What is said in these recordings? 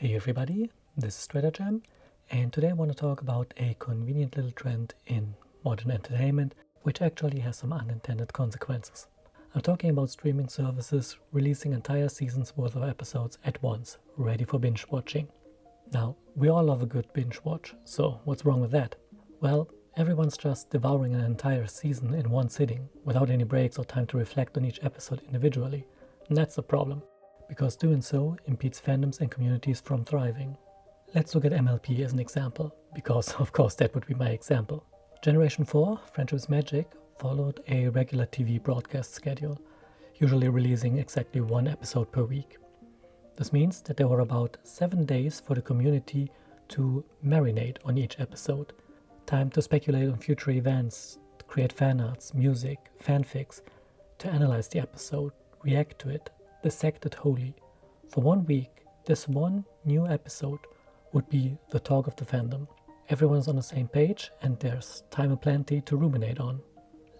Hey everybody, this is Stratagem, and today I want to talk about a convenient little trend in modern entertainment which actually has some unintended consequences. I'm talking about streaming services releasing entire seasons worth of episodes at once, ready for binge watching. Now, we all love a good binge watch, so what's wrong with that? Well, everyone's just devouring an entire season in one sitting, without any breaks or time to reflect on each episode individually, and that's the problem, because doing so impedes fandoms and communities from thriving. Let's look at MLP as an example, because of course that would be my example. Generation 4, Friendship is Magic, followed a regular TV broadcast schedule, usually releasing exactly one episode per week. This means that there were about 7 days for the community to marinate on each episode, time to speculate on future events, to create fan arts, music, fanfics, to analyze the episode, react to it, dissect it wholly. For 1 week, this one new episode would be the talk of the fandom. Everyone's on the same page and there's time aplenty to ruminate on.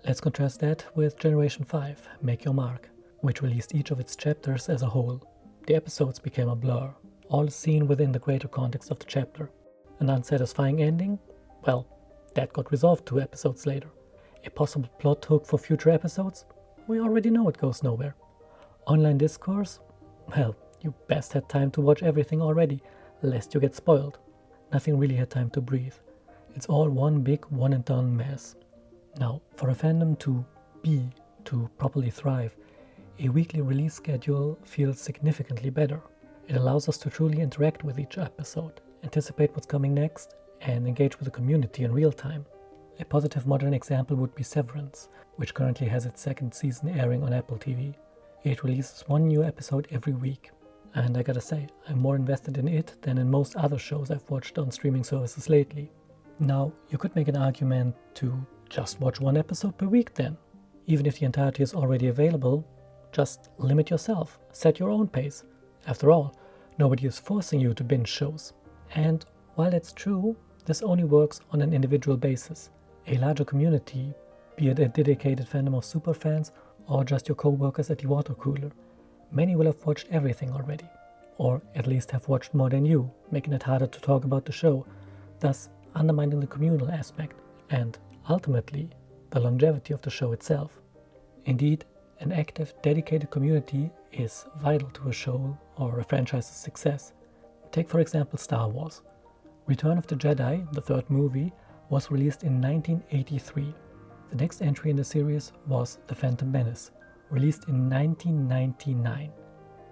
Let's contrast that with Generation 5, Make Your Mark, which released each of its chapters as a whole. The episodes became a blur, all seen within the greater context of the chapter. An unsatisfying ending? Well, that got resolved 2 episodes later. A possible plot hook for future episodes? We already know it goes nowhere. Online discourse? Well, you best had time to watch everything already, lest you get spoiled. Nothing really had time to breathe. It's all one big one-and-done mess. Now, for a fandom to properly thrive, a weekly release schedule feels significantly better. It allows us to truly interact with each episode, anticipate what's coming next, and engage with the community in real time. A positive modern example would be Severance, which currently has its 2nd season airing on Apple TV. It releases 1 new episode every week, and I gotta say, I'm more invested in it than in most other shows I've watched on streaming services lately. Now, you could make an argument to just watch 1 episode per week then. Even if the entirety is already available, just limit yourself, set your own pace. After all, nobody is forcing you to binge shows. And while that's true, this only works on an individual basis. A larger community, be it a dedicated fandom of superfans or just your co-workers at the water cooler, many will have watched everything already, or at least have watched more than you, making it harder to talk about the show, thus undermining the communal aspect and, ultimately, the longevity of the show itself. Indeed, an active, dedicated community is vital to a show or a franchise's success. Take for example Star Wars. Return of the Jedi, the 3rd movie, was released in 1983. The next entry in the series was The Phantom Menace, released in 1999.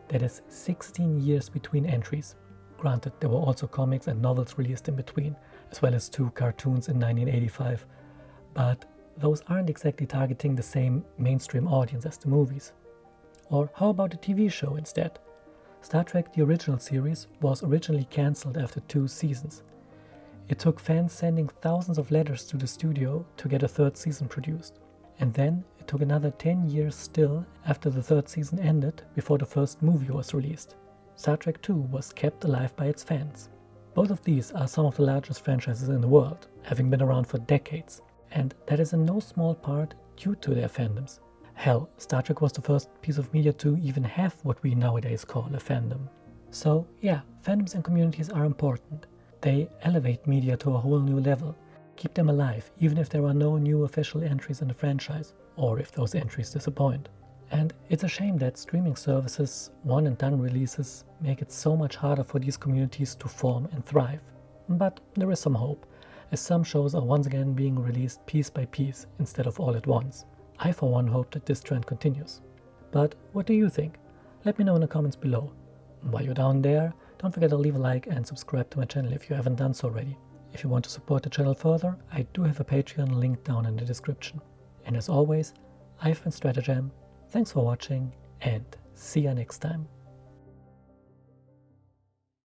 That is 16 years between entries. Granted, there were also comics and novels released in between, as well as 2 cartoons in 1985, but those aren't exactly targeting the same mainstream audience as the movies. Or how about a TV show instead? Star Trek the original series was originally cancelled after 2 seasons. It took fans sending thousands of letters to the studio to get a 3rd season produced. And then it took another 10 years still after the 3rd season ended before the first movie was released. Star Trek II was kept alive by its fans. Both of these are some of the largest franchises in the world, having been around for decades. And that is in no small part due to their fandoms. Hell, Star Trek was the first piece of media to even have what we nowadays call a fandom. So yeah, fandoms and communities are important. They elevate media to a whole new level, keep them alive even if there are no new official entries in the franchise, or if those entries disappoint. And it's a shame that streaming services, one and done releases, make it so much harder for these communities to form and thrive. But there is some hope, as some shows are once again being released piece by piece instead of all at once. I for one hope that this trend continues. But what do you think? Let me know in the comments below. While you're down there, don't forget to leave a like and subscribe to my channel if you haven't done so already. If you want to support the channel further, I do have a Patreon link down in the description. And as always, I've been Stratagem, thanks for watching and see ya next time.